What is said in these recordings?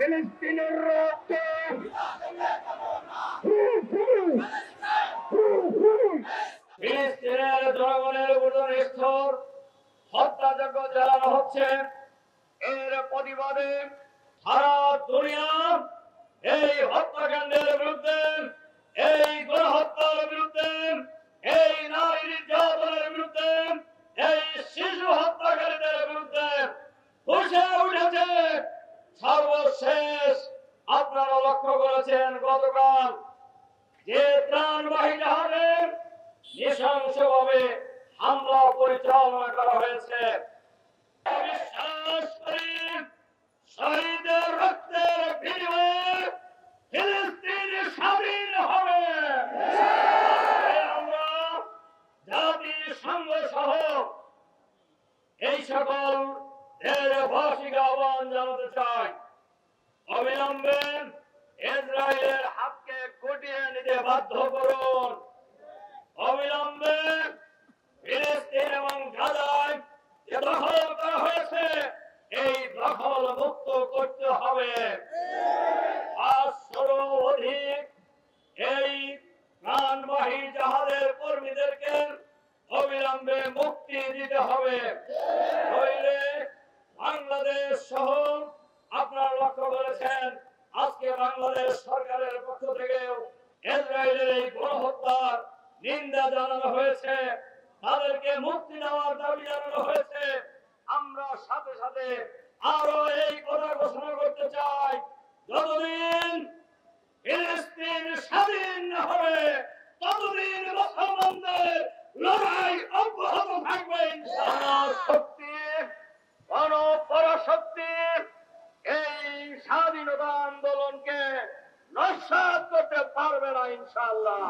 ফিলিস্তিনের রক্ত ফিলিস্তিনের জনগণের উপর নিষ্ঠুর হত্যাযজ্ঞ চালানো হচ্ছে। এর প্রতিবাদে সারা দুনিয়া এই হত্যাকাণ্ডের বিরুদ্ধে, এই গণহত্যার বিরুদ্ধে, এই নারী নির্যাতনের বিরুদ্ধে, এই শিশু হত্যাকারীদের বিরুদ্ধে ফুঁসে উঠেছে। সর্বশেষ আপনারা লক্ষ্য করেছেন গতকাল যে ত্রাণবাহী জাহাজে নৃশংসভাবে হামলা পরিচালনা করা হয়েছে। বিশ্বাস করি শহীদের রক্তের বিনিময়ে ফিলিস্তিন স্বাধীন হবে। আমরা জাতিসংঘ সহ এই সকল দেশবাসীকে আহ্বান জানাতে চাই, অবিলম্বে ইসরায়েলের হাতকে গুটিয়ে নিতে বাধ্য করুন। অবিলম্বে ফিলিস্তিন এবং গাজায় যে দখল করা হয়েছে এই দখল মুক্ত করতে হবে। 500 অধিক এই ত্রাণবাহী জাহাজের কর্মীদেরকে অবিলম্বে মুক্তি দিতে হবে। নইলে বাংলাদেশ সহ আপনারা লক্ষ্য করেছেন আজকে বাংলাদেশ সরকারের পক্ষ থেকে ইসরায়েলের এই গণহত্যার নিন্দা জানানো হয়েছে, তাদেরকে মুক্তি দেওয়ার দাবি জানানো হয়েছে। আমরা সাথে সাথে আরো এই কথা ঘোষণা করতে চাই, যতদিন ফিলিস্তিন স্বাধীন না হবে ততদিন মুসলমানদের লড়াই অব্যাহত থাকবে। শক্তি গণপরাশক্তি এই স্বাধীনতা আন্দোলনকে নস্যাৎ করতে পারবে না ইনশাআল্লাহ।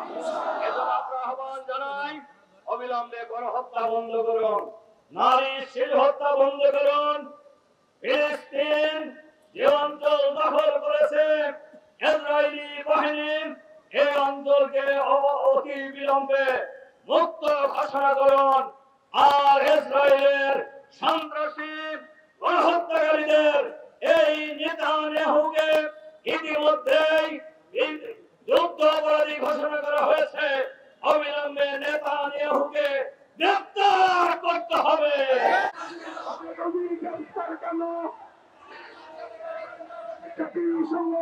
এজন্য আমরা আহ্বান জানাই, অবিলম্বে গণহত্যা বন্ধ করুন, নারী শিশু হত্যা বন্ধ করুন। ফিলিস্তিন যে অঞ্চল দখল করেছে ইসরায়েলি বাহিনী, এই অঞ্চলকে অতি বিলম্বে মুক্ত ঘোষণা করুন। আর ইসরায়েলের সন্ত্রাসী গণহত্যাকারীদের এই নেতানিয়াহুকে ইতিমধ্যেই যুদ্ধ অপরাধী ঘোষণা করা হয়েছে। অবিলম্বে নেতানিয়াহুকে গ্রেফতার করতে হবে। জাতিসংঘ